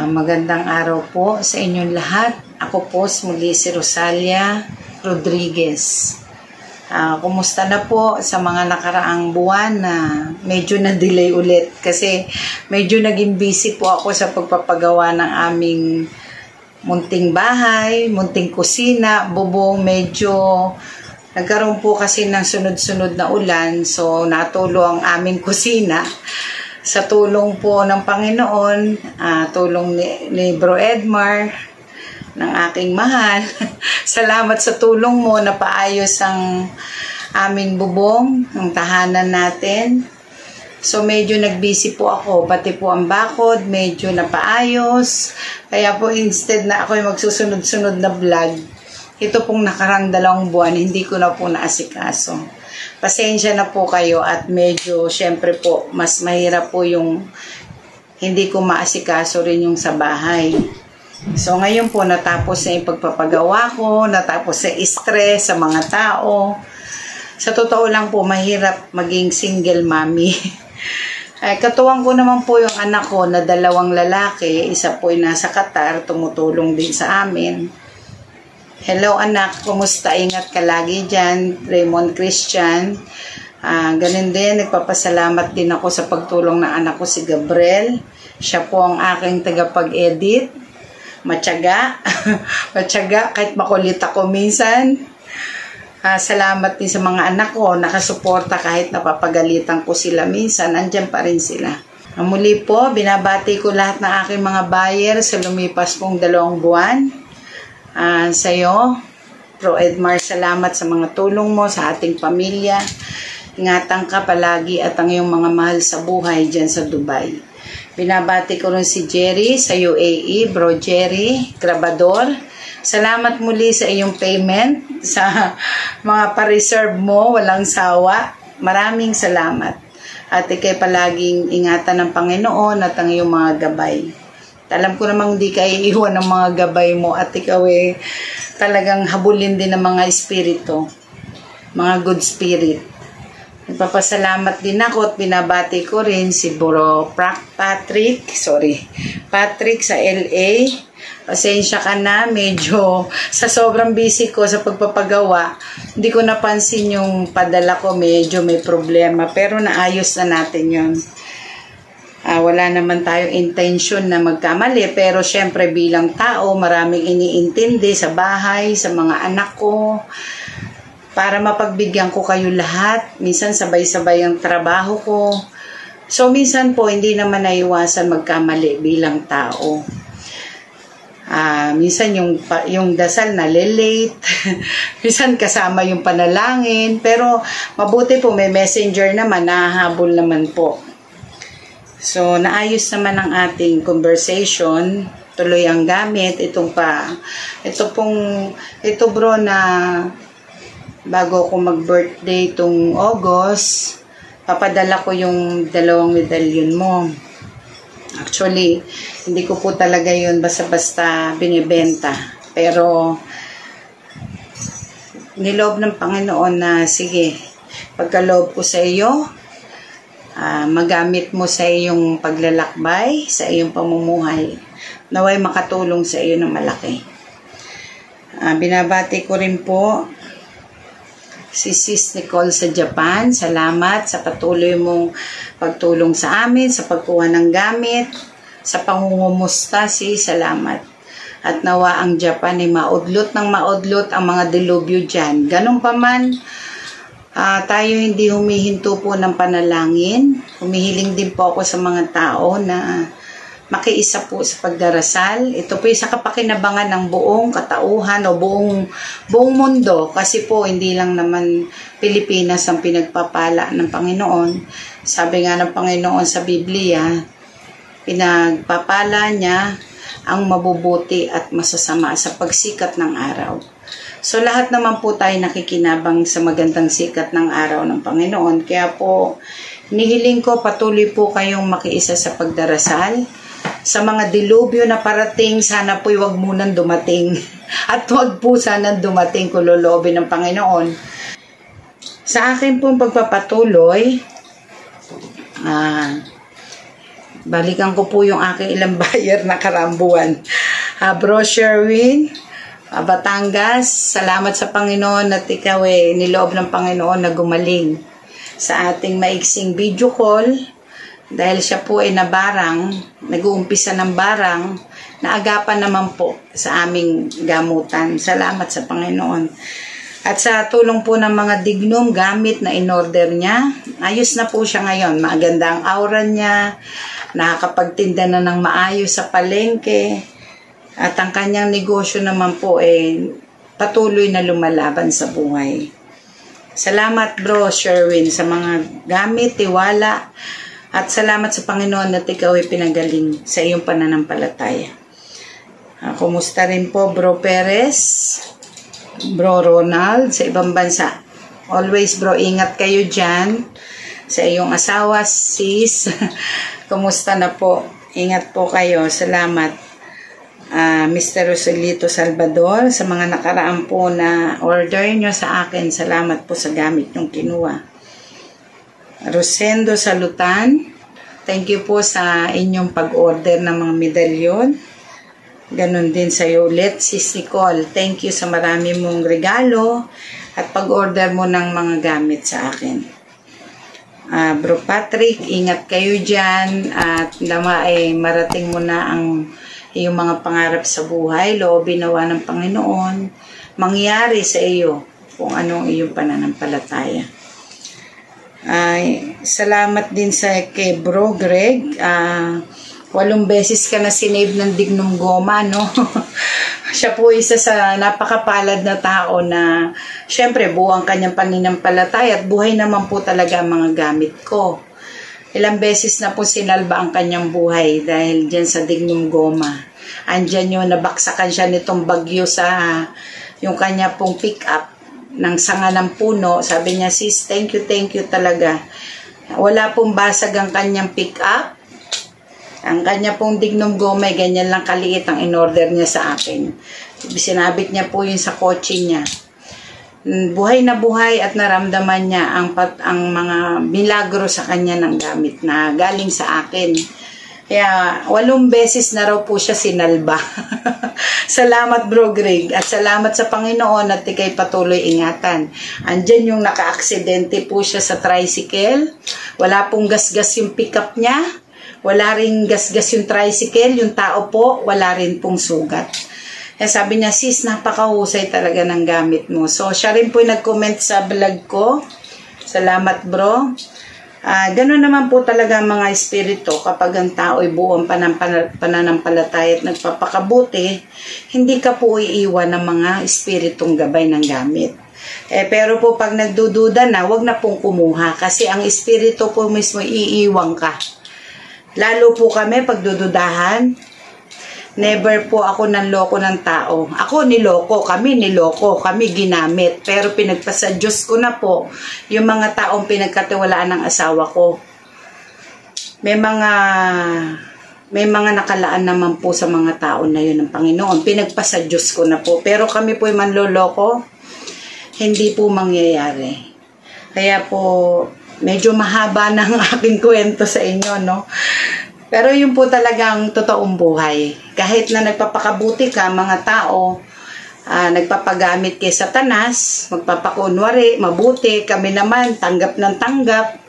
Magandang araw po sa inyong lahat. Ako po muli si Rosalia Rodriguez. Kumusta na po sa mga nakaraang buwan na medyo na-delay ulit kasi medyo naging busy po ako sa pagpapagawa ng aming munting bahay, munting kusina, bubong. Medyo nagkaroon po kasi ng sunod-sunod na ulan, so natulo ang aming kusina. Sa tulong po ng Panginoon, tulong ni Bro Edmar, ng aking mahal. Salamat sa tulong mo na paayos ang aming bubong, ang tahanan natin. So medyo nagbisi po ako, pati po ang bakod, medyo napaayos. Kaya po instead na ako magsusunod-sunod na vlog, ito pong nakarang 2 buwan, hindi ko na po naasikaso. Pasensya na po kayo at medyo syempre po mas mahirap po yung hindi ko maasikaso rin yung sa bahay. So ngayon po natapos na yung pagpapagawa ko, natapos na stress sa mga tao. Sa totoo lang po mahirap maging single mommy. Ay, katuwang ko naman po yung anak ko na 2 lalaki, isa po ay nasa Qatar, tumutulong din sa amin. Hello anak, kumusta? Ingat ka lagi dyan, Raymond Christian. Ganun din, nagpapasalamat din ako sa pagtulong ng anak ko si Gabriel. Siya po ang aking tagapag-edit. Matyaga. Matyaga, kahit makulit ako minsan. Salamat din sa mga anak ko, nakasuporta kahit napapagalitan ko sila minsan, andyan pa rin sila. Muli po, binabati ko lahat ng aking mga buyer sa lumipas pong 2 buwan. Sa'yo, Bro Edmar, salamat sa mga tulong mo sa ating pamilya. Ingatan ka palagi at ang iyong mga mahal sa buhay dyan sa Dubai. Binabati ko rin si Jerry sa UAE, Bro Jerry Grabador. Salamat muli sa iyong payment, sa mga pa-reserve mo, walang sawa. Maraming salamat. At ikay palaging ingatan ng Panginoon at ang iyong mga gabay. Alam ko namang hindi ka iiwan ng mga gabay mo at ikaw talagang habulin din ng mga espiritu, mga good spirit. Nagpapasalamat din ako at binabati ko rin si Bro Patrick sa LA. Pasensya ka na, medyo sa sobrang busy ko sa pagpapagawa, hindi ko napansin yung padala ko, medyo may problema, pero naayos na natin yun. Wala naman tayong intention na magkamali, pero syempre bilang tao, maraming iniintindi sa bahay, sa mga anak ko, para mapagbigyan ko kayo lahat. Minsan sabay-sabay ang trabaho ko. So minsan po, hindi naman naiwasan magkamali bilang tao. Minsan yung dasal na late, minsan kasama yung panalangin, pero mabuti po may messenger naman, nahahabol naman po. So, naayos naman ang ating conversation. Tuloy ang gamit. Ito bro na bago ako mag-birthday itong August, papadala ko yung 2 medalyon mo. Actually, hindi ko po talaga yun basta-basta binibenta. Pero, niloob ng Panginoon na sige, pagkaloob ko sa iyo, magamit mo sa iyong paglalakbay, sa iyong pamumuhay, naway makatulong sa iyo ng malaki. Binabati ko rin po si Sis Nicole sa Japan. Salamat sa patuloy mong pagtulong sa amin, sa pagkuha ng gamit, sa pangungumusta, salamat. At nawa ang Japan ay maudlot ng maudlot ang mga dilubyo dyan. Ganun pa man, tayo hindi humihinto po ng panalangin. Humihiling din po ako sa mga tao na makiisa po sa pagdarasal. Ito po sa kapakinabangan ng buong katauhan o buong mundo. Kasi po hindi lang naman Pilipinas ang pinagpapala ng Panginoon. Sabi nga ng Panginoon sa Biblia, pinagpapala niya ang mabubuti at masasama sa pagsikat ng araw. So lahat naman po tayo nakikinabang sa magandang sikat ng araw ng Panginoon. Kaya po, nihiling ko patuloy po kayong makiisa sa pagdarasal. Sa mga dilubyo na parating, sana po'y wag munang dumating. At wag po sana dumating kung loloobin ng Panginoon. Sa akin pong pagpapatuloy, Balikan ko po yung aking ilang buyer na karambuan. Bro Sherwin, Batangas, salamat sa Panginoon at ikaw niloob ng Panginoon na gumaling sa ating maiksing video call dahil siya po nabarang, nag-uumpisa ng barang, naagapan naman po sa aming gamutan. Salamat sa Panginoon. At sa tulong po ng mga dignum gamit na in-order niya, ayos na po siya ngayon. Maganda ang aura niya, nakakapagtinda na ng maayos sa palengke, at ang kanyang negosyo naman po patuloy na lumalaban sa buhay. Salamat Bro Sherwin sa mga gamit, tiwala, at salamat sa Panginoon at ikaw pinagaling sa iyong pananampalataya. Kumusta rin po Bro Perez? Bro Ronald sa ibang bansa. Always bro, ingat kayo dyan sa iyong asawa, sis. Kumusta na po? Ingat po kayo. Salamat. Mr. Roselito Salvador, sa mga nakaraan po na order nyo sa akin, salamat po sa gamit nyong kinuha. Rosendo Salutan, thank you po sa inyong pag-order ng mga medalyon. Ganon din sa iyo ulit, Sis Nicole. Thank you sa marami mong regalo at pag-order mo ng mga gamit sa akin. Bro Patrick, ingat kayo dyan at marating mo na ang iyong mga pangarap sa buhay. Loobin nawa ng Panginoon, mangyari sa iyo kung anong iyong pananampalataya. Salamat din sa kay Bro Greg. 8 beses ka na sinave ng Dignum Goma, no? Siya po isa sa napakapalad na tao na syempre buo ang kanyang pananampalataya at buhay naman po talaga ang mga gamit ko. Ilang beses na po sinalba ang kanyang buhay dahil dyan sa Dignum Goma. Andyan yung nabaksakan siya nitong bagyo sa yung kanya pong pick up ng sanga ng puno. Sabi niya, sis, thank you talaga. Wala pong basag ang kanyang pick up. Ang kanya pong Dignum Goma, ganyan lang kaliit ang in-order niya sa akin. Sinabit niya po yun sa kotse niya. Buhay na buhay at naramdaman niya ang mga milagro sa kanya ng gamit na galing sa akin. Kaya 8 beses na raw po siya sinalba. Salamat Bro Greg at salamat sa Panginoon at ikay patuloy ingatan. Andyan yung naka-aksidente po siya sa tricycle. Wala pong gasgas yung pickup niya. Wala rin gasgas yung tricycle, yung tao po, wala rin pong sugat. Sabi niya, sis, napakahusay talaga ng gamit mo. So, siya rin po nag-comment sa vlog ko. Salamat, bro. Ganun naman po talaga mga espiritu kapag ang tao ay buong pananampalataya at nagpapakabuti, hindi ka po iiwan ng mga espiritong gabay ng gamit. Pero po pag nagdududa na, wag na pong kumuha kasi ang espiritu po mismo iiwang ka. Lalo po kami pagdududahan, never po ako nanloko ng tao. Ako niloko, kami ginamit. Pero pinagpasa Diyos ko na po yung mga taong pinagkatiwalaan ng asawa ko. May mga nakalaan naman po sa mga tao na yun ng Panginoon. Pinagpasa Diyos ko na po. Pero kami po yung manloloko, hindi po mangyayari. Kaya po, medyo mahaba ng aking kwento sa inyo, no? Pero yun po talagang totoong buhay. Kahit na nagpapakabuti ka, mga tao, nagpapagamit kay Satanas, magpapakunwari, mabuti, kami naman, tanggap ng tanggap.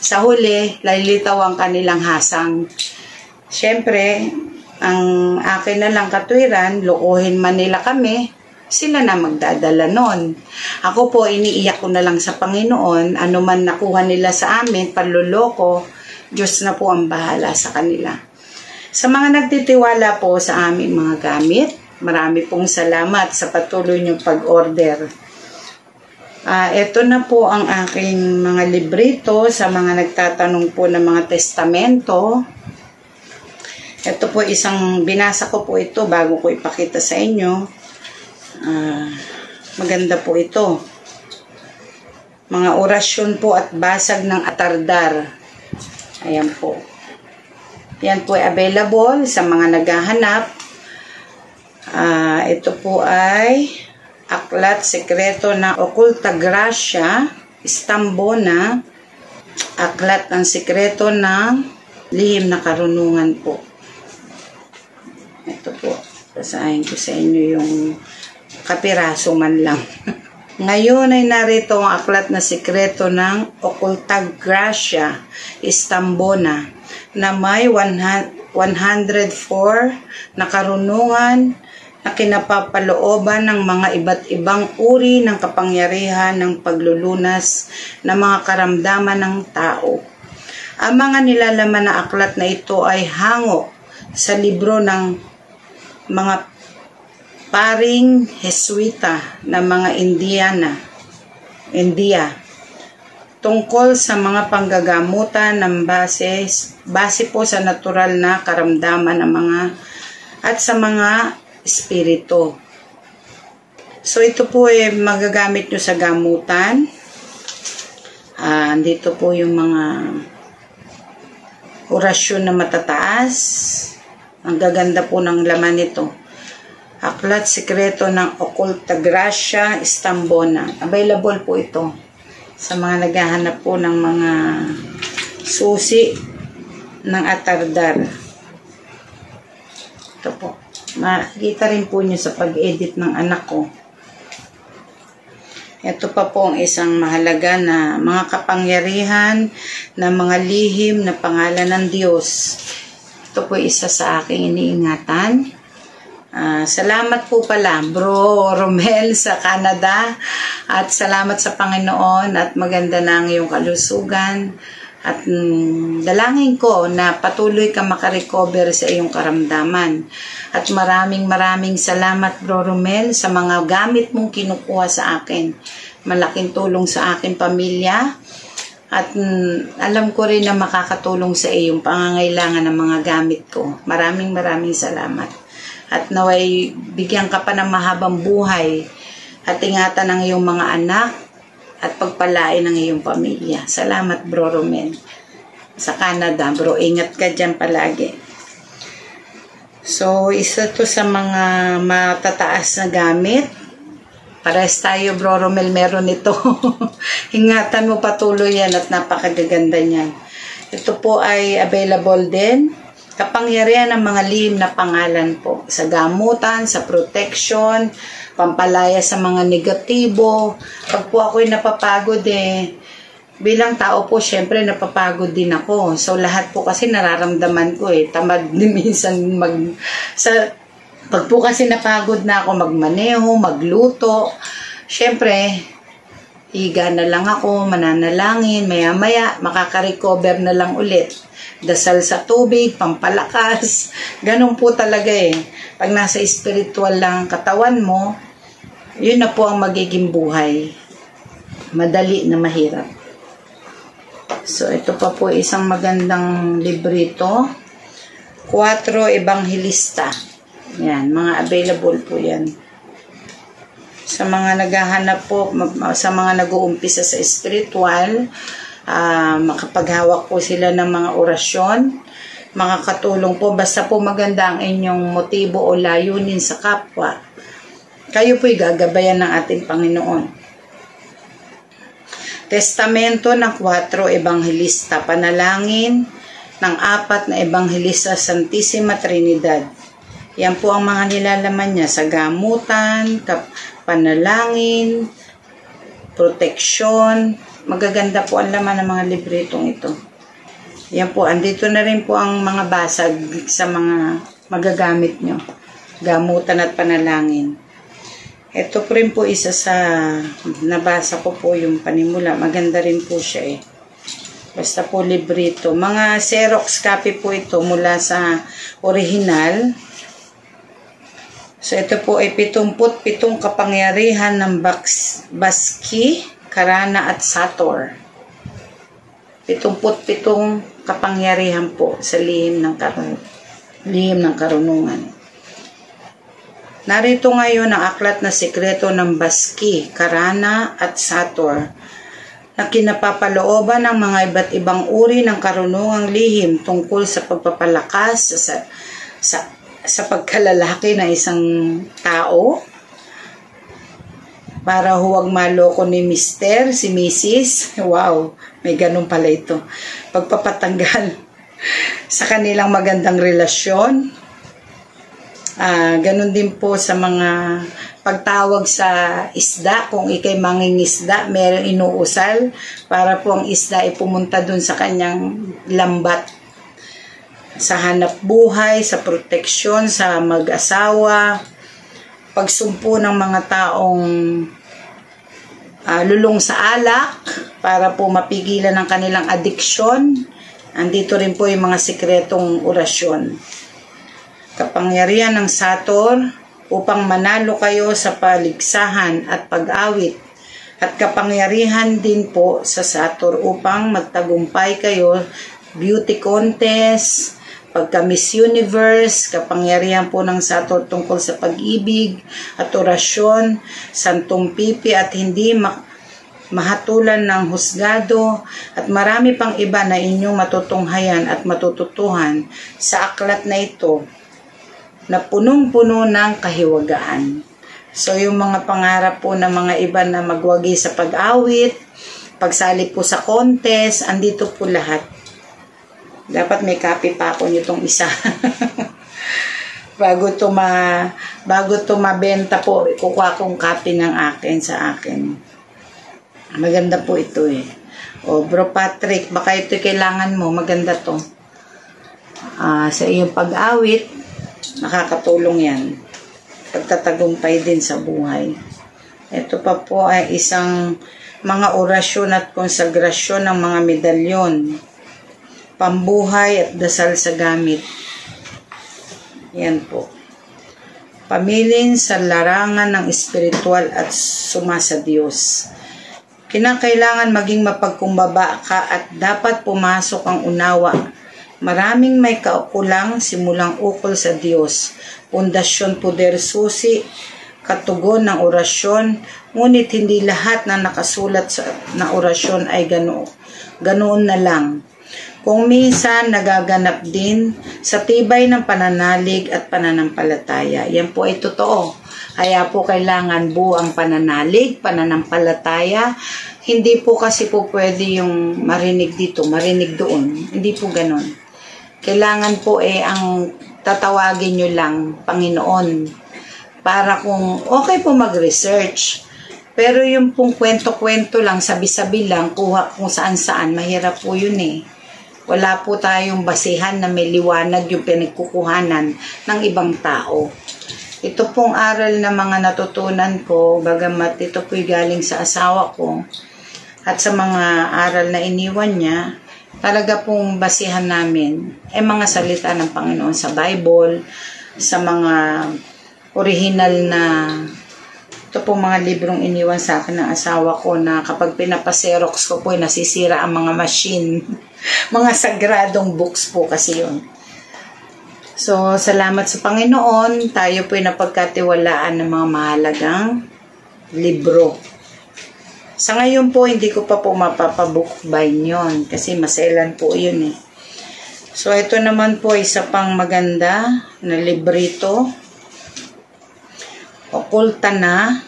Sa huli, lalitaw ang kanilang hasang. Siyempre, ang akin na lang katwiran, lokohin man nila kami, sila na magdadala nun. Ako po, iniiyak ko na lang sa Panginoon, ano man nakuha nila sa amin, panluloko, Diyos na po ang bahala sa kanila. Sa mga nagtitiwala po sa aming mga gamit, marami pong salamat sa patuloy niyong pag-order. Ito na po ang aking mga librito sa mga nagtatanong po ng mga testamento. Ito po binasa ko po ito bago ko ipakita sa inyo. Maganda po ito. Mga orasyon po at basag ng atardar. Ayan po. Yan po ay available sa mga naghahanap. Ito po ay Aklat Sekreto ng Okulta Gracia, Istambona, Aklat ng Sekreto ng lihim na karunungan po. Ito po, basahin ko sa inyo yung kapiraso man lang. Ngayon ay narito ang aklat na sikreto ng Occultag Gracia Istambona na may 104 na karunungan na kinapapalooban ng mga iba't ibang uri ng kapangyarihan ng paglulunas ng mga karamdaman ng tao. Ang mga nilalaman na aklat na ito ay hango sa libro ng mga paring Jesuita na mga India tungkol sa mga panggagamutan ng base po sa natural na karamdaman ng mga at sa mga espiritu. So ito po ay magagamit nyo sa gamutan. Dito po yung mga orasyon na matataas. Ang gaganda po ng laman nito. Aklat sikreto ng Occultag Gracia Istambona. Available po ito sa mga naghahanap po ng mga susi ng atardar. Ito po. Makikita rin po nyo sa pag-edit ng anak ko. Ito pa po ang isang mahalaga na mga kapangyarihan na mga lihim na pangalan ng Diyos. Ito po isa sa aking iniingatan. Salamat po pala, Bro Romel sa Canada. At salamat sa Panginoon at maganda na ang iyong kalusugan. At dalangin ko na patuloy ka makarecover sa iyong karamdaman. At maraming salamat, Bro Romel, sa mga gamit mong kinukuha sa akin. Malaking tulong sa aking pamilya. At alam ko rin na makakatulong sa iyong pangangailangan ng mga gamit ko. Maraming salamat. At naway bigyan ka pa ng mahabang buhay at ingatan ng iyong mga anak at pagpalain ng iyong pamilya. Salamat, Bro Romel. Sa Canada, bro, ingat ka dyan palagi. So, isa to sa mga matataas na gamit. Pares tayo, Bro Romel, meron ito. Ingatan mo patuloy yan at napakagaganda niyan. Ito po ay available din. Kapangyarihan ng mga lihim na pangalan po. Sa gamutan, sa protection, pampalaya sa mga negatibo. Pag po ako'y napapagod bilang tao po, syempre napapagod din ako. So lahat po kasi nararamdaman ko tamad din minsan pag po kasi napagod na ako magmaneho, magluto. Syempre, higa na lang ako, mananalangin, maya-maya, makaka-recover na lang ulit. Dasal sa tubig, pampalakas. Ganun po talaga Pag nasa spiritual lang katawan mo, yun na po ang magiging buhay. Madali na mahirap. So, ito pa po isang magandang librito. 4 Ebanghilista. Yan, mga available po yan. Sa mga naghahanap po, sa mga nag-uumpisa sa spiritual, makapaghawak po sila ng mga orasyon, makakatulong po, basta po maganda ang inyong motibo o layunin sa kapwa, kayo po'y gagabayan ng ating Panginoon. Testamento ng 4 Ebanghilista, panalangin ng 4 na Ebanghilista Santissima Trinidad. Yan po ang mga nilalaman niya sa gamutan, panalangin, proteksyon. Magaganda po ang laman ng mga libretong ito. Yan po, andito na rin po ang mga basag sa mga magagamit nyo. Gamutan at panalangin. Ito po rin po isa sa nabasa ko po yung panimula. Maganda rin po siya Basta po librito. Mga Xerox copy po ito mula sa original. So ito po ay 77 kapangyarihan ng Baski, Karana at Sator. 77 kapangyarihan po sa lihim ng karunungan. Narito ngayon ang aklat na sikreto ng Baski, Karana at Sator na kinapapalooban ng mga iba't ibang uri ng karunungang lihim tungkol sa pagpapalakas sa pagkalalaki ng isang tao para huwag maloko ni Mister, si Mrs. Wow, may ganun pala ito. Pagpapatanggal sa kanilang magandang relasyon. Ganun din po sa mga pagtawag sa isda. Kung ikay mangingisda, meron inuusal para po ang isda ay pumunta dun sa kanyang lambat. Sa hanap buhay, sa proteksyon, sa mag-asawa, pagsumpo ng mga taong lulong sa alak para po mapigilan ang kanilang adiksyon. Andito rin po yung mga sikretong orasyon. Kapangyarihan ng Sator upang manalo kayo sa paligsahan at pag-awit. At kapangyarihan din po sa Sator upang magtagumpay kayo, beauty contest, pagka Miss Universe, kapangyarihan po ng Sator tungkol sa pag-ibig at orasyon, Santong Pipi at hindi mahatulan ng husgado at marami pang iba na inyong matutunghayan at matututuhan sa aklat na ito na punong-puno ng kahiwagaan. So yung mga pangarap po ng mga iba na magwagi sa pag-awit, pagsali po sa contest, andito po lahat. Dapat may copy pa ako nitong isa. bago to mabenta po, kukuha kong copy ng akin sa akin. Maganda po ito eh. O Bro Patrick, baka ito kailangan mo, maganda to. Sa iyong pag-awit, nakakatulong yan. Pagtatagumpay din sa buhay. Ito pa po ay isang mga orasyon at konsagrasyon ng mga medalyon. Pambuhay at dasal sa gamit. Yan po. Pamilin sa larangan ng espiritual at suma sa Diyos. Kinakailangan maging mapagkumbaba ka at dapat pumasok ang unawa. Maraming may kaukulang simulang ukol sa Diyos. Pundasyon, poder, susi, katugon ng orasyon, ngunit hindi lahat na nakasulat na orasyon ay ganoon na lang. Kung minsan nagaganap din sa tibay ng pananalig at pananampalataya. Yan po ay totoo. Kaya po kailangan buang pananalig, pananampalataya. Hindi po kasi po pwede yung marinig dito, marinig doon. Hindi po ganon. Kailangan po ang tatawagin nyo lang, Panginoon. Para kung okay po mag-research. Pero yung pong kwento-kwento lang, sabi-sabi lang, kuha kung saan-saan, mahirap po yun eh. Wala po tayong basihan na may liwanag yung pinagkukuhanan ng ibang tao. Ito pong aral na mga natutunan ko, bagamat ito po'y galing sa asawa ko, at sa mga aral na iniwan niya, talaga pong basihan namin ay mga salita ng Panginoon sa Bible, sa mga original na, ito pong mga librong iniwan sa akin ng asawa ko na kapag pinapaserox ko po, nasisira ang mga machine. Mga sagradong books po kasi yun. So, salamat sa Panginoon. Tayo po'y napagkatiwalaan ng mga mahalagang libro. Sa ngayon po, hindi ko pa po mapapabookbind yun kasi maselan po yun eh. So, ito naman po isa pang maganda na librito. Okulta na.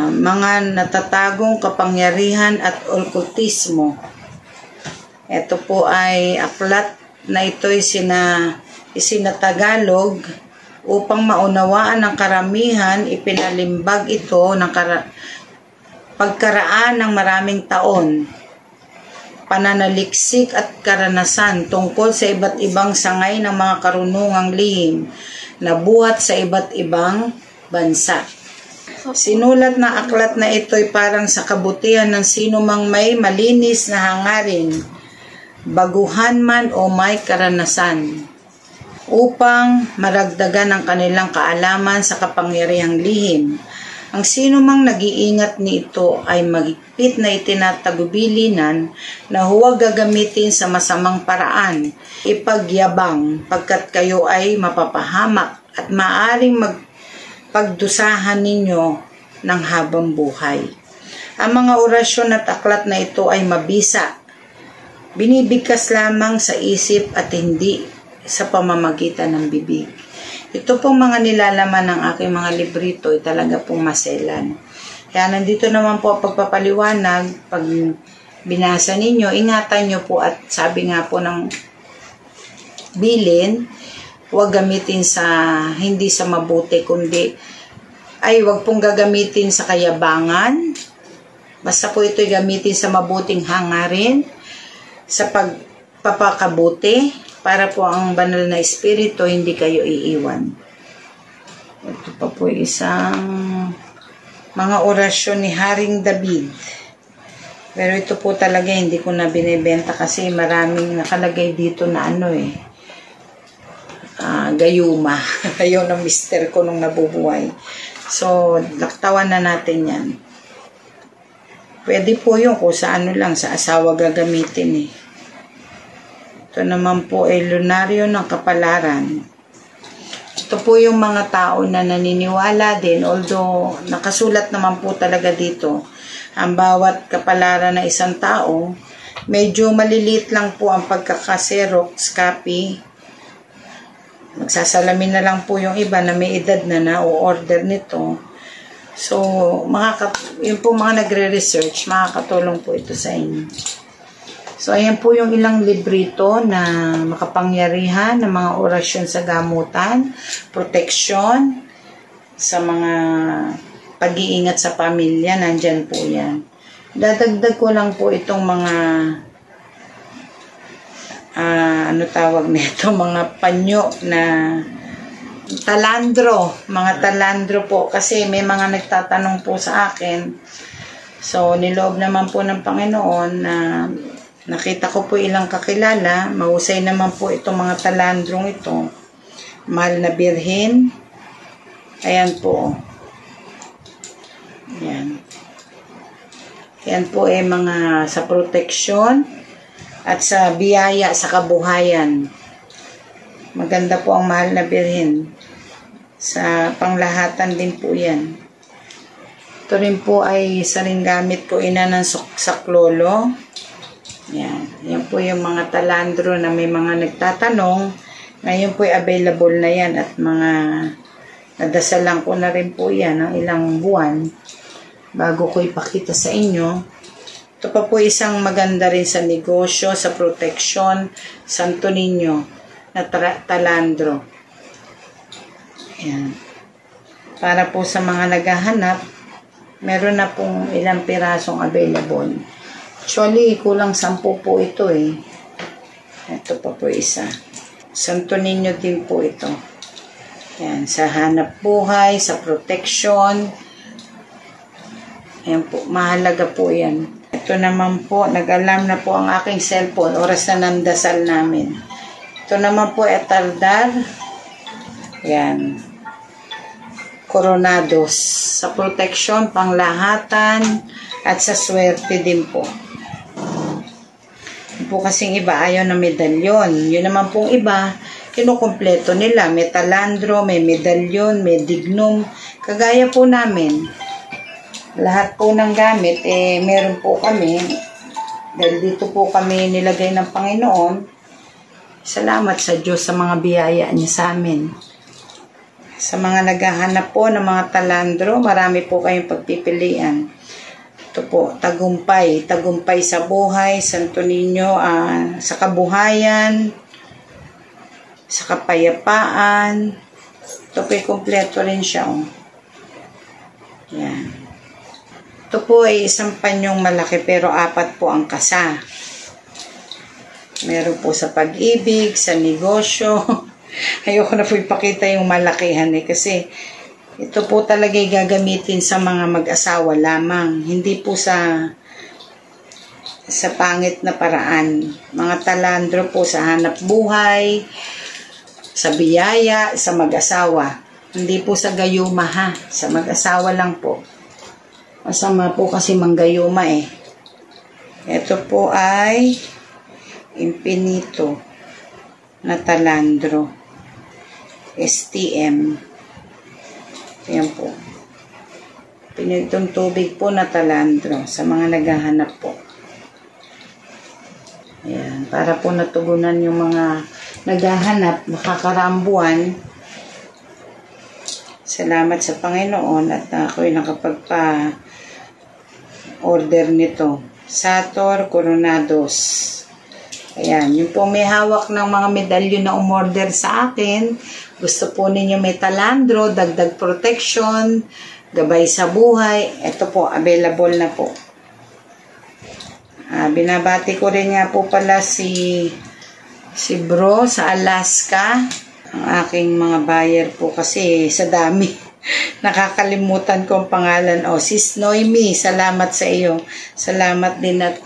Mga natatagong kapangyarihan at okultismo. Ito po ay aklat na ito'y isinatagalog upang maunawaan ng karamihan. Ipinalimbag ito ng pagkaraan ng maraming taon, pananaliksik at karanasan tungkol sa iba't ibang sangay ng mga karunungang lihim na buhat sa iba't ibang bansa. Sinulat na aklat na ito'y parang sa kabutihan ng sino mang may malinis na hangarin, baguhan man o may karanasan, upang maragdagan ang kanilang kaalaman sa kapangyarihang lihim. Ang sino mang nag-iingat nito ay magigpit na itinatagubilinan na huwag gagamitin sa masamang paraan, ipagyabang pagkat kayo ay mapapahamak at maaring magpagdusahan ninyo ng habang buhay. Ang mga orasyon at aklat na ito ay mabisa, binibigkas lamang sa isip at hindi sa pamamagitan ng bibig. Ito pong mga nilalaman ng aking mga librito ay talaga pong maselan. Kaya nandito naman po pagpapaliwanag, pag binasa ninyo, ingatan nyo po at sabi nga po ng bilin, huwag gamitin sa hindi sa mabuti, kundi huwag pong gagamitin sa kayabangan. Basta po ito'y gamitin sa mabuting hangarin, sa pagpapakabuti, para po ang banal na espiritu hindi kayo iiwan. Ito pa po isang mga orasyon ni Haring David. Pero ito po talaga hindi ko na binibenta kasi maraming nakalagay dito na gayuma. Ayun ang mister ko nung nabubuhay. So, laktawan na natin yan. Pwede po yun kung sa sa asawa gagamitin Ito naman po ay lunaryo ng kapalaran. Ito po yung mga tao na naniniwala din, although nakasulat naman po talaga dito, ang bawat kapalaran na isang tao, medyo maliliit lang po ang pagkakaserox copy. Magsasalamin na lang po yung iba na may edad na o-order nito. So, yung po mga nagre-research, makakatulong po ito sa inyo. So, ayan po yung ilang librito na makapangyarihan ng mga orasyon sa gamutan, protection, sa mga pag-iingat sa pamilya, nandyan po yan. Dadagdag ko lang po itong mga mga panyo na mga talandro po, kasi may mga nagtatanong po sa akin. So, niloob naman po ng Panginoon na nakita ko po ilang kakilala, mahusay naman po itong mga talandrong ito. Mahal na Birhen, ayan po. Yan po mga sa proteksyon at sa biyaya sa kabuhayan. Maganda po ang Mahal na Birhen. Sa panglahatan din po yan. Ito rin po ay isa rin gamit ko ng saklolo. Yan po yung mga talandro na may mga nagtatanong. Ngayon po ay available na yan at mga nadasalan ko na rin po yan ng ilang buwan bago ko ipakita sa inyo. Ito pa po isang maganda rin sa negosyo, sa protection, Santo Niño na talandro. Ayan. Para po sa mga naghahanap, meron na pong ilang pirasong available. Actually, kulang 10 po ito Ito pa po isa. Santo Niño din po ito. Ayan, sa hanap buhay, sa protection. Ayan po, mahalaga po yan. Ito naman po, nag-alarm na po ang aking cellphone. Oras na ng dasal namin. Ito naman po ay taldar. Yan. Coronados. Sa protection, panglahatan, at sa swerte din po. Yun po kasing iba, ayaw na medalyon. Yun naman pong iba, kinukumpleto nila. May talandro, may medalyon, may dignum. Kagaya po namin. Lahat po ng gamit, meron po kami. Dahil dito po kami nilagay ng Panginoon. Salamat sa Diyos sa mga biyaya niya sa amin. Sa mga naghahanap po ng mga talandro, marami po kayong pagpipilian. Ito po, tagumpay. Tagumpay sa buhay, Santo Niño, sa kabuhayan, sa kapayapaan. Ito po, kompleto rin siya. Yan. Ito po ay isang panyong malaki pero 4 po ang kasa. Meron po sa pag-ibig, sa negosyo. Ayoko na po ipakita yung malakihan kasi ito po talaga gagamitin sa mga mag-asawa lamang. Hindi po sa pangit na paraan. Mga talandro po sa hanap buhay, sa biyaya, sa mag-asawa. Hindi po sa gayuma sa mag-asawa lang po. Masama po kasi manggayuma Ito po ay Infinito na talandro. STM. Ayan po. Pinitong tubig po na talandro sa mga naghahanap po. Ayan. Para po natugunan yung mga naghahanap, nakakarambuan. Salamat sa Panginoon at ako'y nakapagpa-order nito. Sator Coronados. Ayan, yung po may hawak ng mga medalyo na umorder sa akin. Gusto po ninyo may talandro, dagdag protection, gabay sa buhay. Ito po, available na po. Binabati ko rin nga po pala si bro sa Alaska. Ang aking mga buyer po kasi sa dami. Nakakalimutan ko ang pangalan. Sis Noemi, salamat sa iyo. Salamat din at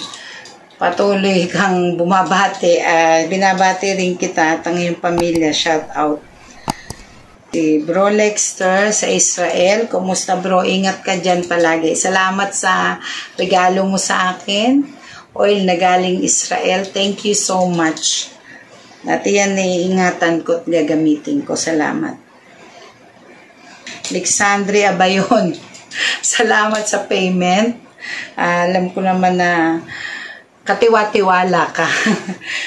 patuloy kang bumabati. Binabati rin kita at ang iyong pamilya. Shout out. Si Bro Lexter sa Israel. Kumusta bro? Ingat ka dyan palagi. Salamat sa regalo mo sa akin. Oil na galing Israel. Thank you so much. Dati yan iingatan ko at gagamitin ko. Salamat. Alexandria Bayon. Salamat sa payment. Alam ko naman na katiwa-tiwala ka.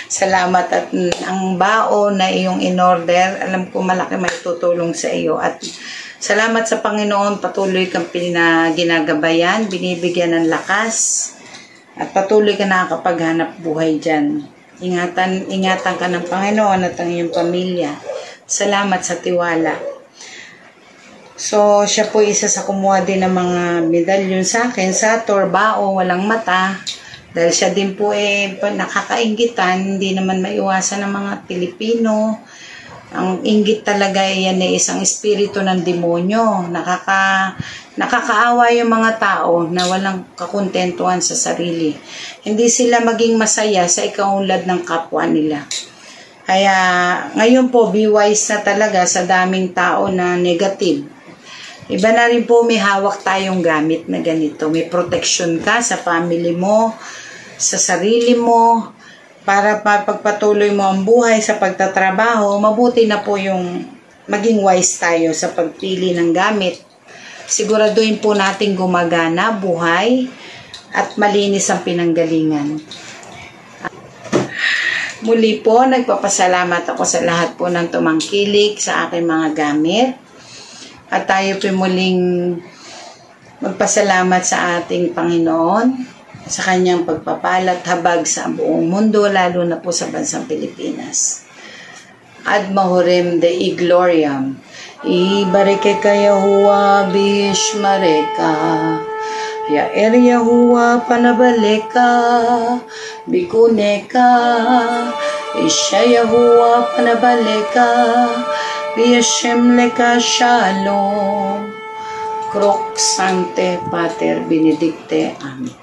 Salamat at ang baon na iyong in-order, alam ko malaki may tutulong sa iyo. At salamat sa Panginoon, patuloy kang ginagabayan, binibigyan ng lakas, at patuloy ka nakakapaghanap buhay dyan. Ingatan ka ng Panginoon at ang iyong pamilya. Salamat sa tiwala. So, siya po isa sa kumuha din ng mga medalyon sa akin sa Torbao, walang mata. Dahil siya din po nakakainggitan, hindi naman maiwasan ng mga Pilipino. Ang inggit talaga yan isang espiritu ng demonyo. Nakakaawa yung mga tao na walang kakontentuhan sa sarili. Hindi sila maging masaya sa ikaunlad ng kapwa nila. Kaya ngayon po, be wise na talaga sa daming tao na negative. Iba na rin po may hawak tayong gamit na ganito. May protection ka sa family mo, sa sarili mo, para pagpatuloy mo ang buhay sa pagtatrabaho. Mabuti na po yung maging wise tayo sa pagpili ng gamit. Siguraduhin po natin gumagana, buhay, at malinis ang pinanggalingan. Muli po, nagpapasalamat ako sa lahat po ng tumangkilik sa aking mga gamit. At tayo po muling magpasalamat sa ating Panginoon sa kanyang pagpapalat habag sa buong mundo, lalo na po sa bansang Pilipinas. Ad mahorem de igloriam, ibareke ka Yahuwa bishmareka, yaer Yahuwa panabaleka, bikuneka, isya Yahuwa panabaleka, biyashem leka shalom, Krok Sante Pater Benedicte. Amen.